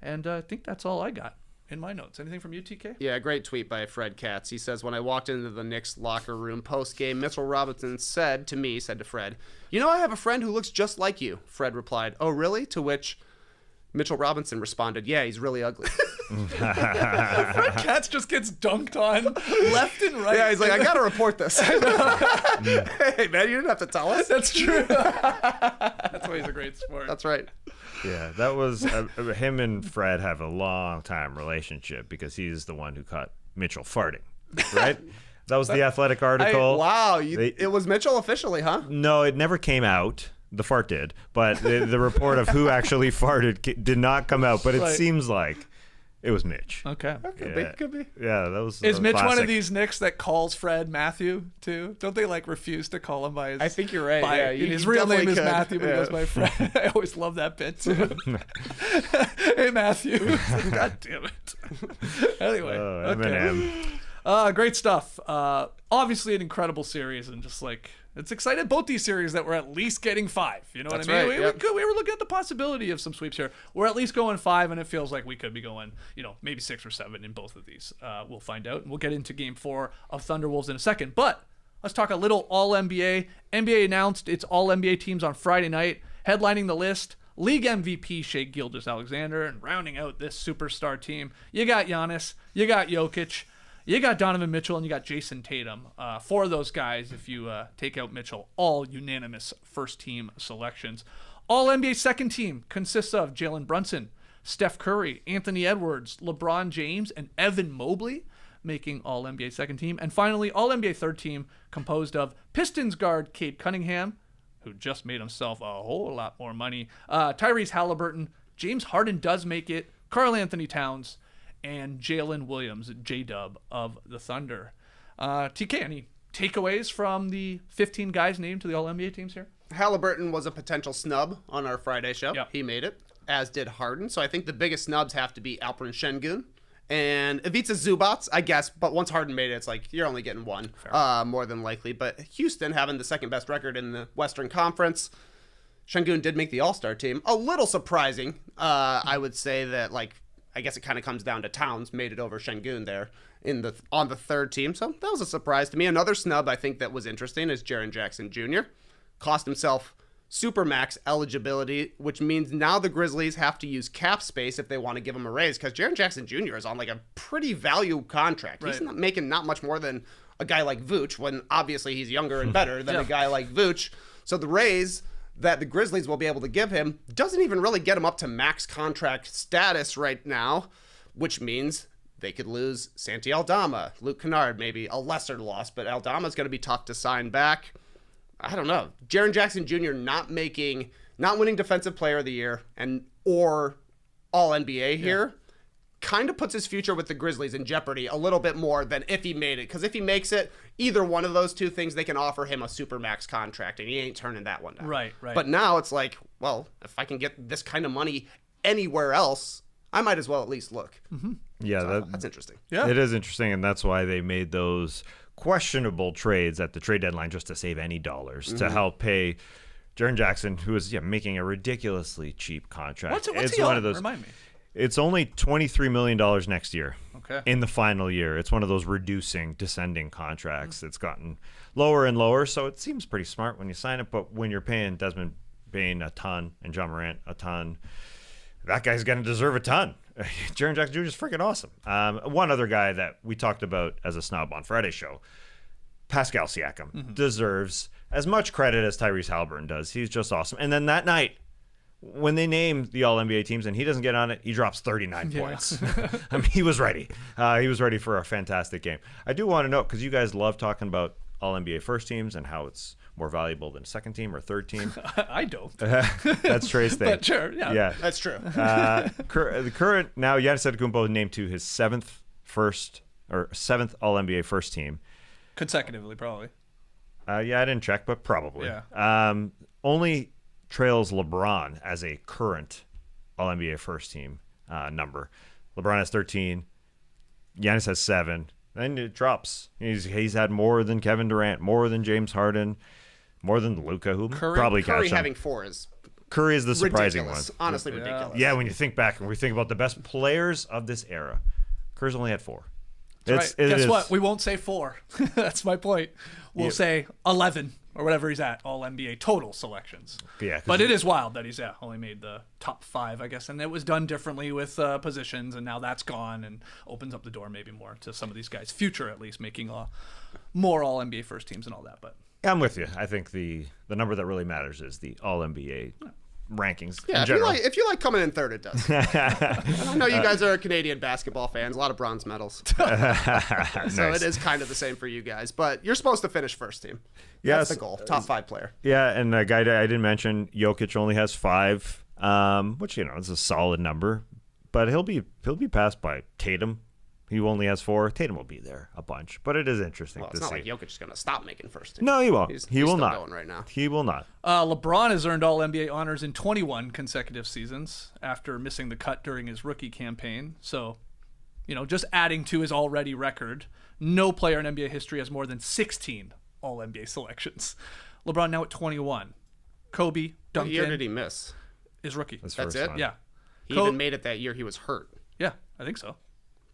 And I think that's all I got in my notes. Anything from you, TK? Yeah, great tweet by Fred Katz. He says, when I walked into the Knicks locker room post-game, Mitchell Robinson said to Fred, "You know, I have a friend who looks just like you." Fred replied, "Oh, really?" To which Mitchell Robinson responded, "Yeah, he's really ugly." Fred Katz just gets dunked on left and right. Yeah, he's like, I got to report this. Hey, man, you didn't have to tell us. That's true. That's why he's a great sport. That's right. Yeah, that was him and Fred have a long time relationship because he's the one who caught Mitchell farting, right? That was the Athletic article. Wow, it was Mitchell officially, huh? No, it never came out. The fart did, but the report of who actually farted did not come out. But it Right. seems like it was Mitch. Okay. Could be. Yeah, that was. Is Mitch one classic. of these Knicks that calls Fred Matthew too? Don't they like refuse to call him by his? I think you're right. by- Yeah, his real name definitely is could. Matthew, but he goes by Fred. I always love that bit too. Hey Matthew. God damn it. Anyway. Eminem. Great stuff. Obviously an incredible series, and just like it's excited both these series that we're at least getting 5. You know That's what I mean? right, We were looking at the possibility of some sweeps here. We're at least going 5, and it feels like we could be going, maybe 6 or 7 in both of these. We'll find out, and we'll get into Game 4 of Thunderwolves in a second. But let's talk a little All-NBA. NBA announced its All-NBA teams on Friday night, headlining the list. League MVP Shai Gilgeous-Alexander, and rounding out this superstar team, you got Giannis, you got Jokic, you got Donovan Mitchell, and you got Jason Tatum. 4 of those guys, if you take out Mitchell, all unanimous first-team selections. All-NBA second team consists of Jalen Brunson, Steph Curry, Anthony Edwards, LeBron James, and Evan Mobley, making All-NBA second team. And finally, All-NBA third team composed of Pistons guard Cade Cunningham, who just made himself a whole lot more money, Tyrese Halliburton, James Harden does make it, Karl-Anthony Towns, and Jalen Williams, J-Dub of the Thunder. TK, any takeaways from the 15 guys named to the All-NBA teams here? Halliburton was a potential snub on our Friday show. Yep. He made it, as did Harden. So I think the biggest snubs have to be Alperen Şengün and Ivica Zubac, I guess. But once Harden made it, it's like you're only getting one, more than likely. But Houston having the second best record in the Western Conference, Şengün did make the All-Star team. A little surprising. I would say that, I guess it kind of comes down to Towns made it over Şengün there on the third team. So that was a surprise to me. Another snub I think that was interesting is Jaren Jackson Jr. Cost himself Supermax eligibility, which means now the Grizzlies have to use cap space if they want to give him a raise, because Jaren Jackson Jr. is on a pretty value contract. Right. He's not making not much more than a guy like Vooch, when obviously he's younger and better than a guy like Vooch. So the raise that the Grizzlies will be able to give him doesn't even really get him up to max contract status right now, which means they could lose Santi Aldama, Luke Kennard, maybe a lesser loss, but Aldama's going to be tough to sign back. I don't know. Jaren Jackson Jr. not winning Defensive Player of the Year or All NBA here kind of puts his future with the Grizzlies in jeopardy a little bit more than if he made it. Because if he makes it, either one of those two things, they can offer him a Supermax contract, and he ain't turning that one down. Right. But now it's like, well, if I can get this kind of money anywhere else, I might as well at least look. Yeah, So that's interesting. Yeah. It is interesting, and that's why they made those questionable trades at the trade deadline just to save any dollars to help pay Jaren Jackson, who is making a ridiculously cheap contract. What's it's he one on? of those. Remind me. It's only $23 million next year. Okay. In the final year, it's one of those descending contracts. It's gotten lower and lower, so it seems pretty smart when you sign it. But when you're paying Desmond Bane a ton and John Morant a ton, that guy's going to deserve a ton. Jaren Jackson Jr. is freaking awesome. One other guy that we talked about as a snob on Friday's show, Pascal Siakam, deserves as much credit as Tyrese Haliburton does. He's just awesome. And then that night, when they name the All-NBA teams and he doesn't get on it, he drops 39 points. I mean, he was ready. He was ready for a fantastic game. I do want to note, because you guys love talking about All-NBA first teams and how it's more valuable than second team or third team. I don't. That's Trey's thing. But sure, yeah. That's true. The current now Giannis Antetokounmpo named to his seventh All-NBA first team. Consecutively, probably. I didn't check, but probably. Yeah. Only trails LeBron as a current All-NBA first team number. LeBron has 13. Giannis has 7. Then it drops. He's had more than Kevin Durant, more than James Harden, more than Luka, who probably Curry catch him. having 4 is Curry is the surprising ridiculous. one. Honestly, ridiculous. Yeah, when you think back and we think about the best players of this era, Curry's only had 4. Right. Guess what? We won't say 4. That's my point. We'll say 11 or whatever he's at, all NBA total selections. Yeah, but it is wild that he's only made the top 5, I guess. And it was done differently with positions, and now that's gone and opens up the door maybe more to some of these guys' future, at least, making more all NBA first teams and all that. But I'm with you. I think the number that really matters is the all NBA rankings. Yeah, in general. if you like coming in third, it does. And I know you guys are Canadian basketball fans, a lot of bronze medals. So Nice. it is kind of the same for you guys. But you're supposed to finish first team. Yes. That's the goal. Top 5 player. Yeah, and a guy that I didn't mention, Jokic only has 5, which is a solid number, but he'll be passed by Tatum. He only has 4. Tatum will be there a bunch, but it is interesting Well, to it's not see. like Jokic is going to stop making first team. No, he won't. He's He will still not. going right now. He will not. LeBron has earned all NBA honors in 21 consecutive seasons after missing the cut during his rookie campaign. So, just adding to his already record, no player in NBA history has more than 16 all NBA selections. LeBron now at 21. Kobe, Duncan. What year did he miss? His rookie. His That's first it? one. Yeah. He even made it that year he was hurt. Yeah, I think so.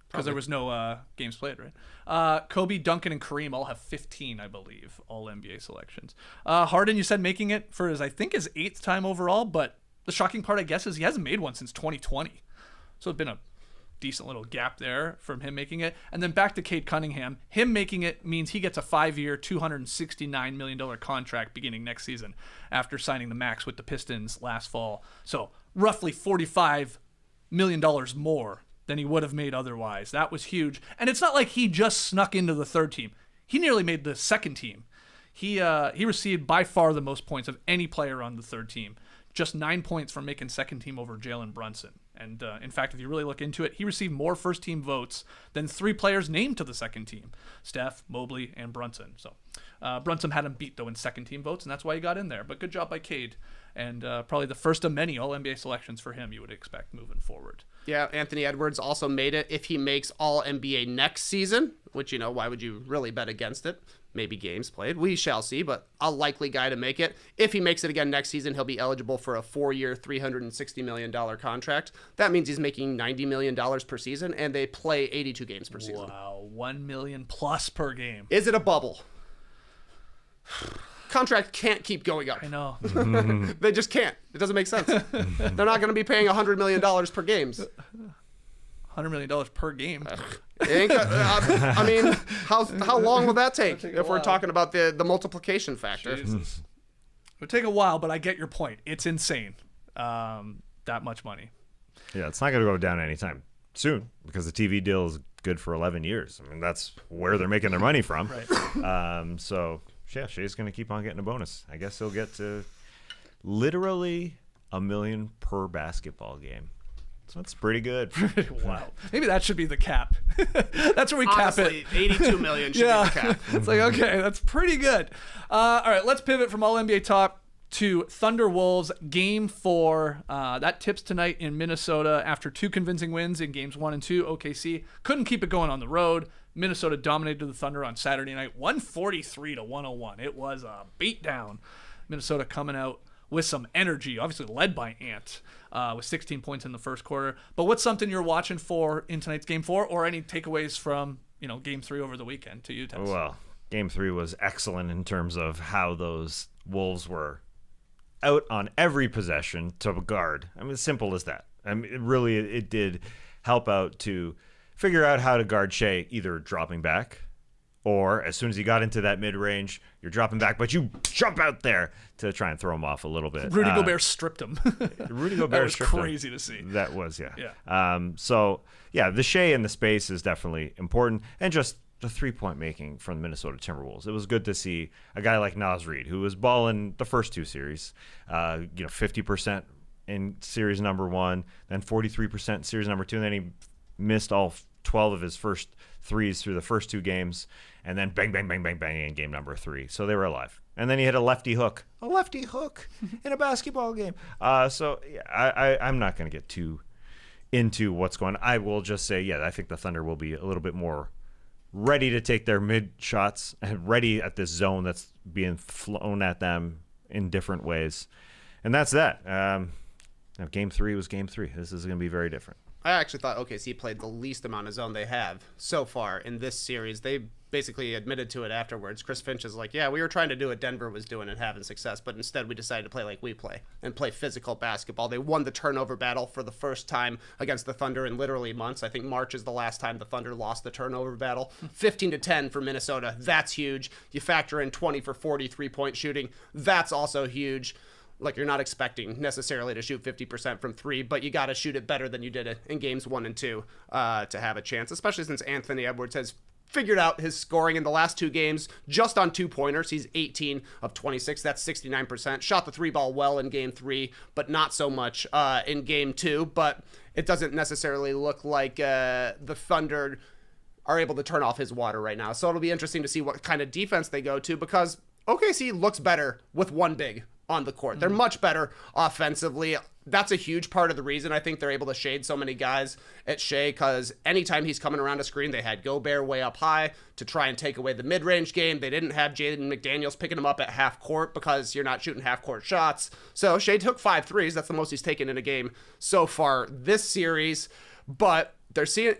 Because there was no games played, right? Kobe, Duncan, and Kareem all have 15, I believe, all NBA selections. Harden, you said making it for his 8th time overall, but the shocking part, I guess, is he hasn't made one since 2020. So it's been a decent little gap there from him making it. And then back to Cade Cunningham. Him making it means he gets a 5-year, $269 million contract beginning next season after signing the max with the Pistons last fall. So roughly $45 million more than he would have made otherwise. That was huge. And it's not like he just snuck into the third team. He nearly made the second team. He received by far the most points of any player on the third team. Just 9 points from making second team over Jalen Brunson. And in fact, if you really look into it, he received more first team votes than 3 players named to the second team: Steph, Mobley, and Brunson. So Brunson had him beat, though, in second team votes, and that's why he got in there. But good job by Cade. And probably the first of many All-NBA selections for him you would expect moving forward. Yeah, Anthony Edwards also made it. If he makes All-NBA next season, which, why would you really bet against it? Maybe games played. We shall see, but a likely guy to make it. If he makes it again next season, he'll be eligible for a 4-year, $360 million contract. That means he's making $90 million per season, and they play 82 games per season. Wow, $1 million plus per game. Is it a bubble? Contract can't keep going up. I know. They just can't. It doesn't make sense. They're not going to be paying $100 million per games. $100 million per game. I mean, how long will that take if we're talking about the multiplication factor? Jesus. It would take a while, but I get your point. It's insane. That much money. Yeah, it's not going to go down anytime soon because the TV deal is good for 11 years. I mean, that's where they're making their money from. Right. So, yeah, Shea's going to keep on getting a bonus. I guess he'll get to literally $1 million per basketball game. So that's pretty good. Wow. Maybe that should be the cap. That's where we Honestly, cap it. $82 million should be the cap. It's like, okay, that's pretty good. All right, let's pivot from all NBA talk to Thunder Wolves Game 4. That tips tonight in Minnesota after 2 convincing wins in Games 1 and 2. OKC couldn't keep it going on the road. Minnesota dominated the Thunder on Saturday night, 143-101. It was a beatdown. Minnesota coming out with some energy, obviously led by Ant, with 16 points in the first quarter. But what's something you're watching for in tonight's Game 4, or any takeaways from Game 3 over the weekend to you, Thibs? Well, Game 3 was excellent in terms of how those Wolves were out on every possession to guard. I mean, as simple as that. I mean, it did help out to figure out how to guard Shea, either dropping back or as soon as he got into that mid-range, you're dropping back, but you jump out there to try and throw him off a little bit. Rudy Gobert stripped him. Rudy Gobert that was stripped crazy him. to see. That was, yeah. Yeah. The Shea and the space is definitely important, and just the three-point making from the Minnesota Timberwolves. It was good to see a guy like Naz Reid, who was balling the first 2 series, 50% in series number 1, then 43% in series number 2, and then he missed all 12 of his first threes through the first 2 games, and then bang, bang, bang, bang, bang in game number 3. So they were alive. And then he hit a lefty hook in a basketball game. I'm not going to get too into what's going on. I will just say, I think the Thunder will be a little bit more ready to take their mid shots and ready at this zone that's being flown at them in different ways. And that's that. Game 3 was Game 3. This is going to be very different. I actually thought OKC played the least amount of zone they have so far in this series. They basically admitted to it afterwards. Chris Finch is like, we were trying to do what Denver was doing and having success, but instead we decided to play like we play and play physical basketball. They won the turnover battle for the first time against the Thunder in literally months. I think March is the last time the Thunder lost the turnover battle. 15-10 for Minnesota. That's huge. You factor in 20 for 40 3-point shooting. That's also huge. Like, you're not expecting necessarily to shoot 50% from 3, but you got to shoot it better than you did it in games 1 and 2 to have a chance, especially since Anthony Edwards has figured out his scoring in the last 2 games just on 2-pointers. He's 18 of 26. That's 69%. Shot the 3 ball well in game 3, but not so much in game 2. But it doesn't necessarily look like the Thunder are able to turn off his water right now. So it'll be interesting to see what kind of defense they go to, because OKC looks better with 1 big on the court. They're much better offensively. That's a huge part of the reason I think they're able to shade so many guys at Shea, because anytime he's coming around a screen, they had Gobert way up high to try and take away the mid-range game. They didn't have Jaden McDaniels picking him up at half court because you're not shooting half court shots. So Shea took 5 threes. That's the most he's taken in a game so far this series. But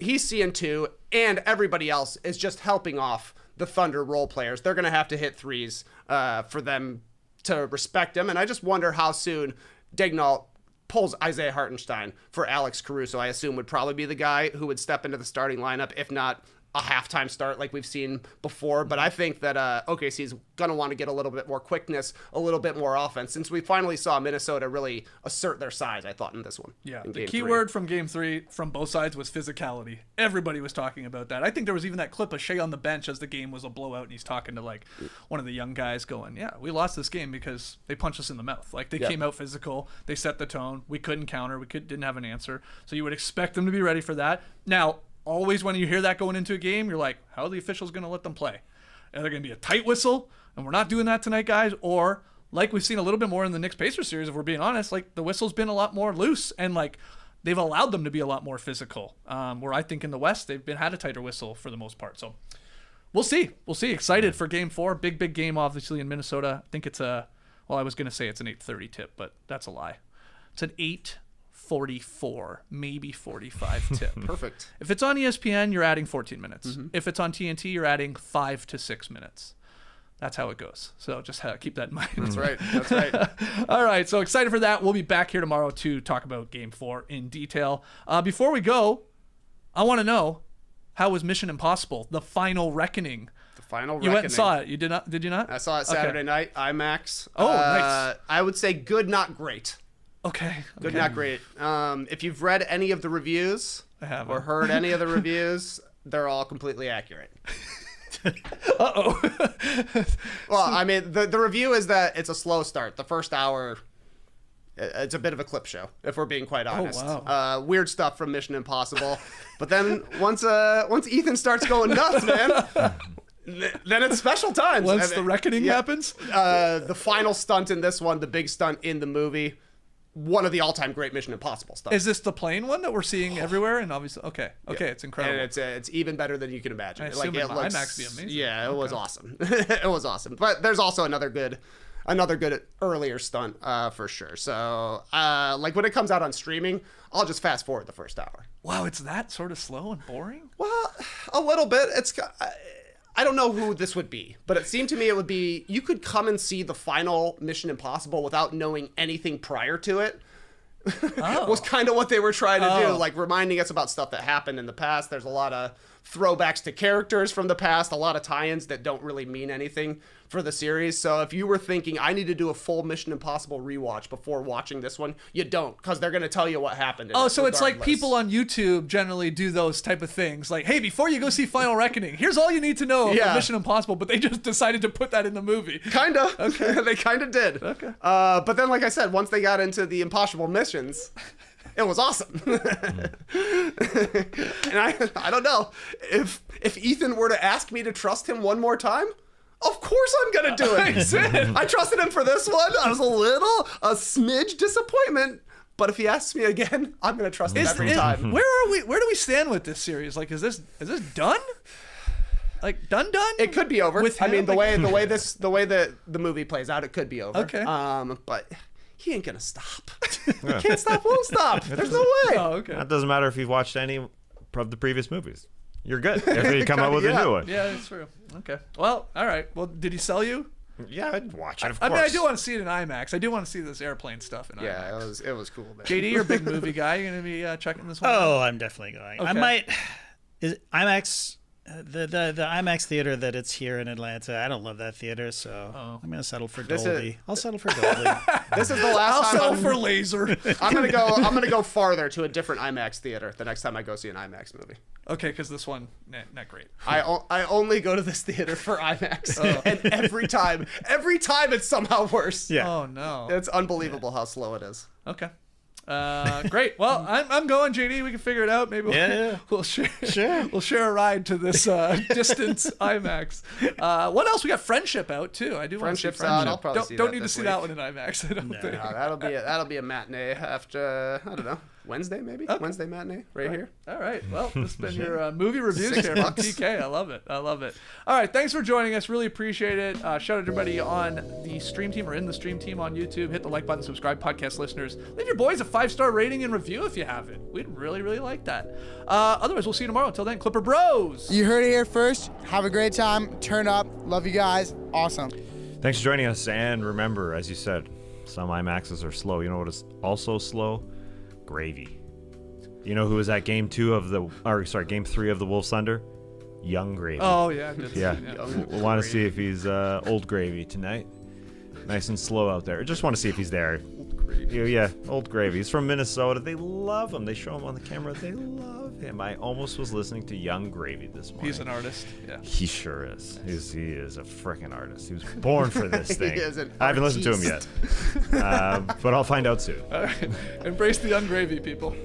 he's seeing 2, and everybody else is just helping off the Thunder role players. They're going to have to hit threes for them to respect him, and I just wonder how soon Daigneault pulls Isaiah Hartenstein for Alex Caruso. I assume would probably be the guy who would step into the starting lineup, if not a halftime start like we've seen before. But I think that OKC is going to want to get a little bit more quickness, a little bit more offense, since we finally saw Minnesota really assert their size, I thought, in this one. Yeah, the key word from game 3 from both sides was physicality. Everybody was talking about that. I think there was even that clip of Shea on the bench as the game was a blowout, and he's talking to like one of the young guys going, we lost this game because they punched us in the mouth. Like, they came out physical, they set the tone, we couldn't counter, didn't have an answer. So you would expect them to be ready for that. Now, always when you hear that going into a game, you're like, how are the officials going to let them play? Are there going to be a tight whistle? And we're not doing that tonight, guys. Or, like we've seen a little bit more in the Knicks-Pacers series, if we're being honest, like, the whistle's been a lot more loose, and like, they've allowed them to be a lot more physical. Where I think in the West, they've had a tighter whistle for the most part. So we'll see. Excited for game 4. Big game, obviously, in Minnesota. I think it's I was going to say it's an 8:30 tip, but that's a lie. It's an 8:44, maybe 45 tip. Perfect. If it's on ESPN, you're adding 14 minutes. If it's on TNT, you're adding 5 to 6 minutes. That's how it goes. So just keep that in mind. That's right. All right, so excited for that. We'll be back here tomorrow to talk about Game 4 in detail. Before we go, I want to know, how was Mission Impossible, The Final Reckoning? The Final Reckoning. You went and saw it. You did not? Did you not? I saw it Saturday night, IMAX. Oh, nice. I would say good, not great. Okay. Good, not great. If you've read any of the reviews or heard any of the reviews, they're all completely accurate. Uh-oh. Well, I mean, the review is that it's a slow start. The first hour, it's a bit of a clip show, if we're being quite honest. Oh, wow. Weird stuff from Mission Impossible. But then once Ethan starts going nuts, man, then it's special times. Once the reckoning happens? The final stunt in this one, the big stunt in the movie, one of the all-time great Mission Impossible stunts. Is this the plane one that we're seeing everywhere? And obviously, okay, it's incredible. And it's even better than you can imagine. I assume it looks, IMAX be amazing. Yeah, it was awesome. It was awesome. But there's also another good earlier stunt for sure. So like when it comes out on streaming, I'll just fast forward the first hour. Wow, it's that sort of slow and boring? Well, a little bit. I don't know who this would be, but it seemed to me it would be, you could come and see the final Mission Impossible without knowing anything prior to it. Was kind of what they were trying to do, like reminding us about stuff that happened in the past. There's a lot of throwbacks to characters from the past, a lot of tie-ins that don't really mean anything for the series. So if you were thinking, I need to do a full Mission Impossible rewatch before watching this one, you don't, because they're going to tell you what happened. So it's like people on YouTube generally do those type of things. Like, hey, before you go see Final Reckoning, here's all you need to know about Mission Impossible, but they just decided to put that in the movie. Kind of. Okay. They kind of did. Okay. But then, like I said, once they got into the impossible missions, it was awesome. And I don't know, if Ethan were to ask me to trust him one more time, of course I'm gonna do it. I trusted him for this one. I was a smidge disappointment, but if he asks me again, I'm gonna trust him every time. Where are we? Where do we stand with this series? Like, is this done? Like done? It could be over. With him? I mean, the way that the movie plays out, it could be over. Okay. But he ain't gonna stop. Can't stop, won't stop. There's no way. Oh, okay. It doesn't matter if you've watched any of the previous movies. You're good if you come out with a new one. Yeah, that's true. Okay. Well, all right. Well, did he sell you? Yeah, I'd watch it, of course. I mean, I do want to see it in IMAX. I do want to see this airplane stuff in IMAX. Yeah, it was cool, man. JD, you're a big movie guy. You're going to be checking this one out? Oh, I'm definitely going. Okay. I might... Is IMAX... The IMAX theater that it's here in Atlanta, I don't love that theater, so I'm gonna settle for Dolby. I'll settle for Dolby. This is the last time. I'll settle for laser. I'm gonna go farther to a different IMAX theater the next time I go see an IMAX movie. Okay, because this one, not great. I only go to this theater for IMAX, and every time it's somehow worse. Yeah. Oh no. It's unbelievable how slow it is. Okay. Great. Well, I'm going, JD. We can figure it out. Maybe we'll share a ride to this distance IMAX. What else? We got Friendship out too. I do want to see Friendship's out. I'll probably see don't that need to this see week. that one in IMAX. I don't think. No, that'll be a matinee after I don't know, Wednesday maybe. Okay. Wednesday matinee right here. All right. Well, this has been your movie reviews here from $6. TK. I love it. All right. Thanks for joining us. Really appreciate it. Shout out to everybody on the stream team or in the stream team on YouTube. Hit the like button, subscribe, podcast listeners. Leave your boys a 5-star rating and review if you haven't. We'd really, really like that. Otherwise, we'll see you tomorrow. Until then, Clipper Bros. You heard it here first. Have a great time. Turn up. Love you guys. Awesome. Thanks for joining us. And remember, as you said, some IMAXs are slow. You know what is also slow? Gravy. You know who was at game 3 of the Wolves Thunder? Young Gravy. Oh, yeah. We'll want to see if he's old Gravy tonight. Nice and slow out there. Just want to see if he's there. Old Gravy. Yeah, Old Gravy. He's from Minnesota. They love him. They show him on the camera. They love him. I almost was listening to Young Gravy this morning. He's an artist. Yeah. He sure is. He is a freaking artist. He was born for this thing. He is an I haven't listened to him yet. But I'll find out soon. All right. Embrace the Young Gravy, people.